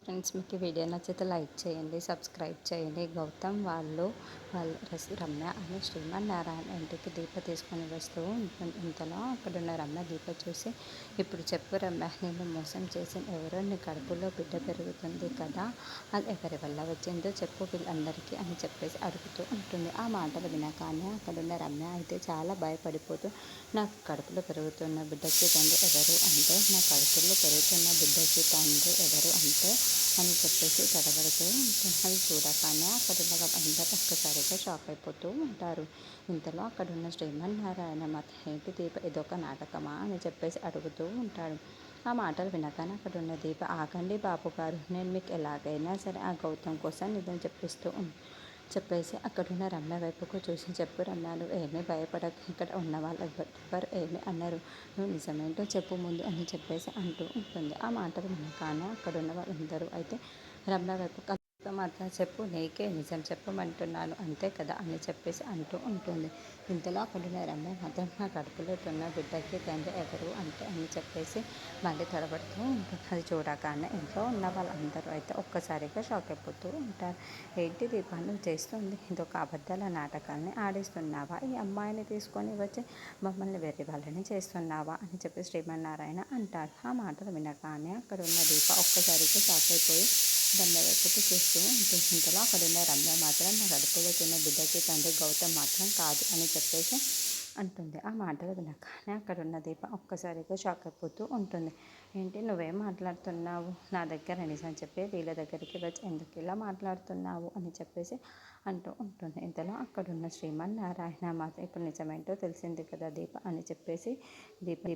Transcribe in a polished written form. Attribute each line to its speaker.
Speaker 1: Friends, మీకు ఈ video నచ్చితే లైక్ చేయండి, సబ్స్క్రైబ్ చేయండి. గౌతమ్ రమ్య అని శ్రీమన్నారాయణ ఇంటికి దీప తీసుకొని వస్తూ ఉంటుంది. ఇంతలో అక్కడున్న రమ్య దీప చూసి, ఇప్పుడు చెప్పు రమ్య, నేను మోసం చేసిన ఎవరో, నీ కడుపులో బిడ్డ పెరుగుతుంది కదా, అది ఎవరి వల్ల వచ్చిందో చెప్పు వీళ్ళందరికీ అని చెప్పేసి అడుగుతూ ఉంటుంది. ఆ మాటలు వినగానే అక్కడున్న రమ్య అయితే చాలా భయపడిపోతూ, నాకు కడుపులో పెరుగుతున్న బిడ్డకి తండ్రి ఎవరు అంటే, నా కడుపులో పెరుగుతున్న బిడ్డకి తండ్రి ఎవరు అంటే అని చెప్పేసి తడబడుతూ ఉంటుంది. అది చూడగానే అక్కడున్న వాళ్ళందరూ ఒక్కసారిగా షాక్ అయిపోతూ ఉంటారు. ఇంతలో అక్కడున్న శ్రీమన్నారాయణ మాత్రం, ఏంటి దీప ఇదొక నాటకమా అని చెప్పేసి అడుగుతూ ఉంటాడు. ఆ మాటలు వినగానే అక్కడున్న దీప, ఆగండి బాబు గారు, నేను మీకు ఎలాగైనా సరే ఆ గౌతమ్ కోసం నిజం చెప్పేసి అక్కడున్న రమ్య వైపుకు చూసి, చెప్పు రమ్య, నువ్వు ఏమీ భయపడకు, ఇక్కడ ఉన్న వాళ్ళు ఎవరు ఏమీ అన్నారు, నువ్వు నిజమేంటో చెప్పు ముందు అని చెప్పేసి అంటూ ఉంటుంది. ఆ మాటలు వినగానే అక్కడున్న వాళ్ళందరూ అయితే రమ్య వైపు మాత్రం, చెప్పు, నీకే నిజం చెప్పమంటున్నాను అంతే కదా అని చెప్పేసి అంటూ ఉంటుంది. ఇంతలో అక్కడున్న రమ్య మాత్రం, నా కడుపులో ఉన్న బిడ్డకి తండ్రి ఎవరు అంటే అని చెప్పేసి మళ్ళీ తడబడుతూ ఉంటుంది. అది చూడగానే ఇంట్లో ఉన్న వాళ్ళందరూ అయితే ఒక్కసారిగా షాక్ అయిపోతూ ఉంటారు. ఏంటి దీప నువ్వు చేస్తుంది, ఇదొక అబద్ధాల నాటకాన్ని ఆడిస్తున్నావా, ఈ అమ్మాయిని తీసుకొని వచ్చి మమ్మల్ని వెర్రి వాళ్ళని చేస్తున్నావా అని చెప్పి శ్రీమన్నారాయణ అంటారు. ఆ మాటలు వినగానే అక్కడ ఉన్న దీప ఒక్కసారిగా షాక్ అయిపోయి రమ్య వైపుకు చూస్తూ ఉంటుంది. ఇంతలో అక్కడున్న రమ్య మాత్రం, నా కడుపులో తిన్న బిడ్డకి తండ్రి గౌతమ్ మాత్రం కాదు అని చెప్పేసి అంటుంది. ఆ మాటలు వినగానే అక్కడున్న దీప ఒక్కసారిగా షాక్ అయిపోతూ ఉంటుంది. ఏంటి నువ్వేం మాట్లాడుతున్నావు, నా దగ్గర నిజం చెప్పి వీళ్ళ దగ్గరికి వచ్చి ఎందుకు ఇలా మాట్లాడుతున్నావు అని చెప్పేసి అంటూ ఉంటుంది. ఇంతలో అక్కడున్న శ్రీమన్నారాయణ మాత్రం, ఇప్పుడు నిజమేంటో తెలిసింది కదా దీప అని చెప్పేసి దీప